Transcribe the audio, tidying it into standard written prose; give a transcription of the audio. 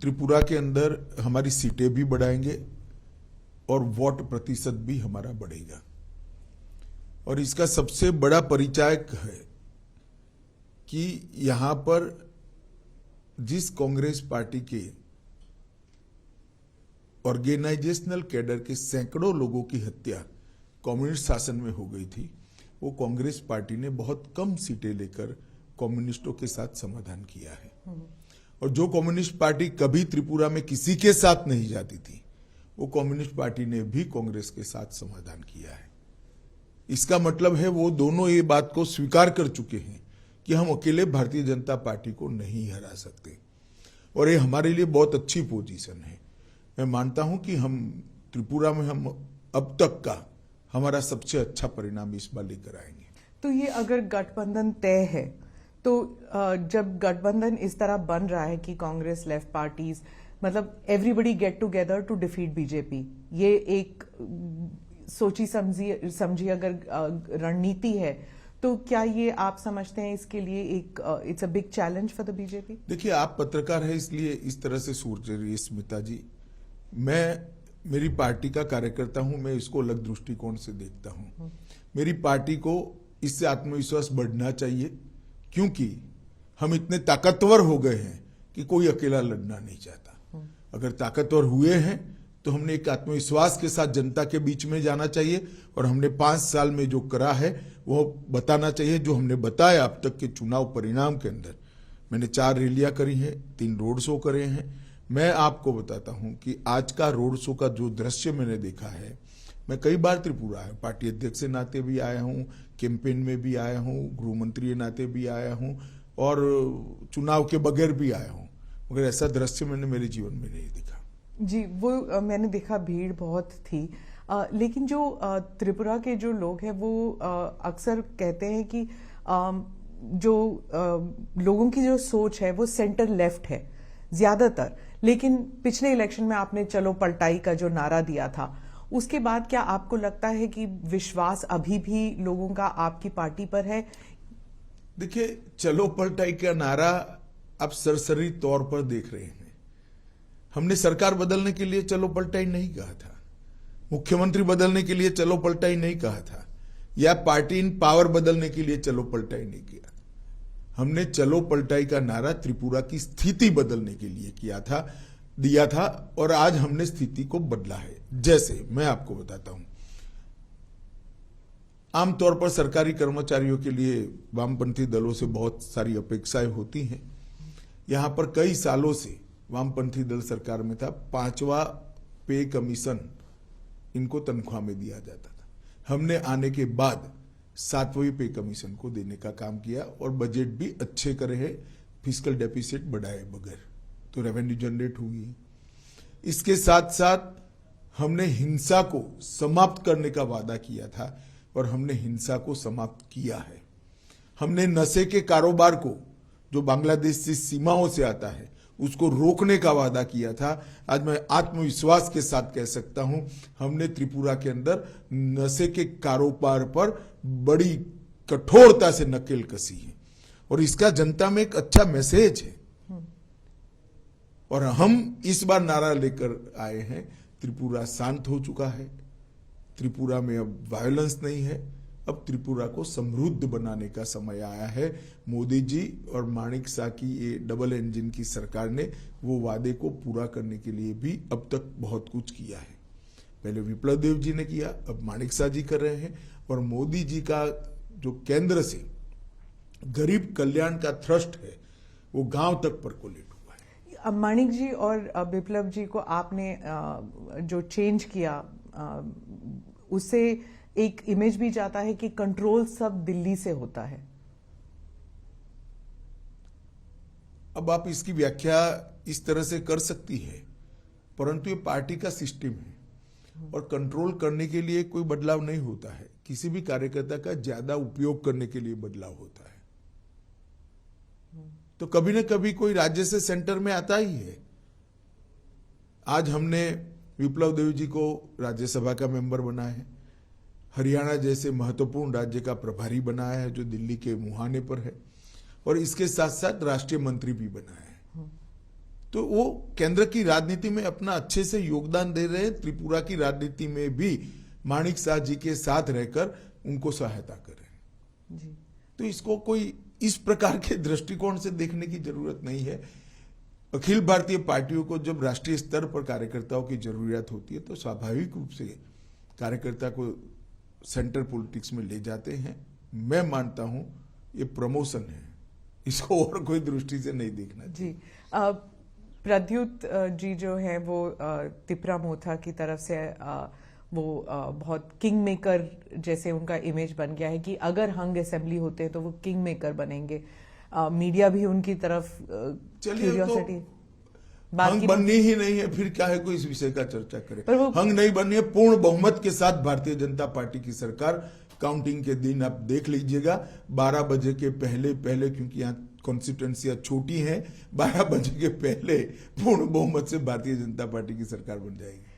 त्रिपुरा के अंदर हमारी सीटें भी बढ़ाएंगे और वोट प्रतिशत भी हमारा बढ़ेगा। और इसका सबसे बड़ा परिचायक है कि यहां पर जिस कांग्रेस पार्टी के ऑर्गेनाइजेशनल कैडर के सैकड़ों लोगों की हत्या कम्युनिस्ट शासन में हो गई थी, वो कांग्रेस पार्टी ने बहुत कम सीटें लेकर कम्युनिस्टों के साथ समाधान किया है। और जो कम्युनिस्ट पार्टी कभी त्रिपुरा में किसी के साथ नहीं जाती थी, वो कम्युनिस्ट पार्टी ने भी कांग्रेस के साथ समाधान किया है। इसका मतलब है वो दोनों ये बात को स्वीकार कर चुके हैं कि हम अकेले भारतीय जनता पार्टी को नहीं हरा सकते, और ये हमारे लिए बहुत अच्छी पोजीशन है। मैं मानता हूं कि हम त्रिपुरा में हम अब तक का हमारा सबसे अच्छा परिणाम इस बार लेकर आएंगे। तो ये अगर गठबंधन तय है, तो जब गठबंधन इस तरह बन रहा है कि कांग्रेस, लेफ्ट पार्टीज, मतलब everybody get together to defeat BJP, ये एक सोची समझी अगर रणनीति है, तो क्या ये आप समझते हैं इसके लिए एक it's a big challenge for the BJP? देखिए, आप पत्रकार है इसलिए इस तरह से सोच रही है स्मिता जी। मैं मेरी पार्टी का कार्यकर्ता हूं, मैं इसको अलग दृष्टिकोण से देखता हूं। मेरी पार्टी को इससे आत्मविश्वास बढ़ना चाहिए, क्योंकि हम इतने ताकतवर हो गए हैं कि कोई अकेला लड़ना नहीं चाहता। अगर ताकतवर हुए हैं तो हमने एक आत्मविश्वास के साथ जनता के बीच में जाना चाहिए, और हमने 5 साल में जो करा है वो बताना चाहिए। जो हमने बताया अब तक के चुनाव परिणाम के अंदर, मैंने 4 रैलियां करी हैं, 3 रोड शो करे हैं। मैं आपको बताता हूं कि आज का रोड शो का जो दृश्य मैंने देखा है, मैं कई बार त्रिपुरा आया, पार्टी अध्यक्ष के नाते भी आया हूं, कैंपेन में भी आया हूं, गृह मंत्री के नाते भी आया हूं, और चुनाव के बगैर भी आया हूं, मगर ऐसा दृश्य मैंने मेरे जीवन में नहीं देखा। जी, वो मैंने देखा, भीड़ बहुत थी। लेकिन जो त्रिपुरा के जो लोग हैं वो अक्सर कहते हैं कि जो लोगों की जो सोच है वो सेंटर लेफ्ट है ज्यादातर। लेकिन पिछले इलेक्शन में आपने चलो पलटाई का जो नारा दिया था, उसके बाद क्या आपको लगता है कि विश्वास अभी भी लोगों का आपकी पार्टी पर है? देखिए, चलो पलटाई का नारा आप सरसरी तौर पर देख रहे हैं। हमने सरकार बदलने के लिए चलो पलटाई नहीं कहा था, मुख्यमंत्री बदलने के लिए चलो पलटाई नहीं कहा था, या पार्टी इन पावर बदलने के लिए चलो पलटाई नहीं किया। हमने चलो पलटाई का नारा त्रिपुरा की स्थिति बदलने के लिए दिया था, और आज हमने स्थिति को बदला है। जैसे मैं आपको बताता हूं, आमतौर पर सरकारी कर्मचारियों के लिए वामपंथी दलों से बहुत सारी अपेक्षाएं होती हैं। यहां पर कई सालों से वामपंथी दल सरकार में था, 5वां पे कमीशन इनको तनख्वाह में दिया जाता था। हमने आने के बाद 7वें पे कमीशन को देने का काम किया, और बजट भी अच्छे करे हैं, फिस्कल डेफिसिट बढ़ाए बगैर, तो रेवेन्यू जनरेट हुई है। इसके साथ साथ हमने हिंसा को समाप्त करने का वादा किया था, और हमने हिंसा को समाप्त किया है। हमने नशे के कारोबार को, जो बांग्लादेश से सीमाओं से आता है, उसको रोकने का वादा किया था। आज मैं आत्मविश्वास के साथ कह सकता हूं, हमने त्रिपुरा के अंदर नशे के कारोबार पर बड़ी कठोरता से नकेल कसी है, और इसका जनता में एक अच्छा मैसेज है। और हम इस बार नारा लेकर आए हैं, त्रिपुरा शांत हो चुका है, त्रिपुरा में अब वायलेंस नहीं है, अब त्रिपुरा को समृद्ध बनाने का समय आया है। मोदी जी और माणिक शाह की ये डबल इंजन की सरकार ने वो वादे को पूरा करने के लिए भी अब तक बहुत कुछ किया है। पहले विप्लव देव जी ने किया, अब माणिक शाह जी कर रहे हैं, और मोदी जी का जो केंद्र से गरीब कल्याण का थ्रस्ट है, वो गांव तक परकोलेट हुआ है। माणिक जी और विप्लव जी को आपने जो चेंज किया, उससे एक इमेज भी जाता है कि कंट्रोल सब दिल्ली से होता है। अब आप इसकी व्याख्या इस तरह से कर सकती है, परंतु ये पार्टी का सिस्टम है, और कंट्रोल करने के लिए कोई बदलाव नहीं होता है। किसी भी कार्यकर्ता का ज्यादा उपयोग करने के लिए बदलाव होता है। तो कभी न कभी कोई राज्य से सेंटर में आता ही है। आज हमने विप्लव देव जी को राज्यसभा का मेंबर बनाया है, हरियाणा जैसे महत्वपूर्ण राज्य का प्रभारी बनाया है जो दिल्ली के मुहाने पर है, और इसके साथ साथ राष्ट्रीय मंत्री भी बनाया है। तो वो केंद्र की राजनीति में अपना अच्छे से योगदान दे रहे हैं, त्रिपुरा की राजनीति में भी माणिक शाह जी के साथ रहकर उनको सहायता कर रहे हैं जी। तो इसको कोई इस प्रकार के दृष्टिकोण से देखने की जरूरत नहीं है। अखिल भारतीय पार्टियों को जब राष्ट्रीय स्तर पर कार्यकर्ताओं की जरूरत होती है तो स्वाभाविक रूप से कार्यकर्ता को सेंटर पॉलिटिक्स में ले जाते हैं। मैं मानता हूं ये प्रमोशन है, इसको और कोई दृष्टि से नहीं देखना जी। प्रद्युत जी जो है वो तिपरा मोथा की तरफ से वो बहुत किंग मेकर जैसे उनका इमेज बन गया है कि अगर हंग असेंबली होते हैं तो वो किंग मेकर बनेंगे। मीडिया भी उनकी तरफ क्यूरियोसिटी हंग बननी ही नहीं है, फिर क्या है कोई इस विषय का चर्चा करे। पर वो हंग नहीं बननी है, पूर्ण बहुमत के साथ भारतीय जनता पार्टी की सरकार काउंटिंग के दिन आप देख लीजिएगा 12 बजे के पहले क्योंकि यहाँ कॉन्स्टिट्यूएंसियां छोटी हैं, 12 बजे के पहले पूर्ण बहुमत से भारतीय जनता पार्टी की सरकार बन जाएगी।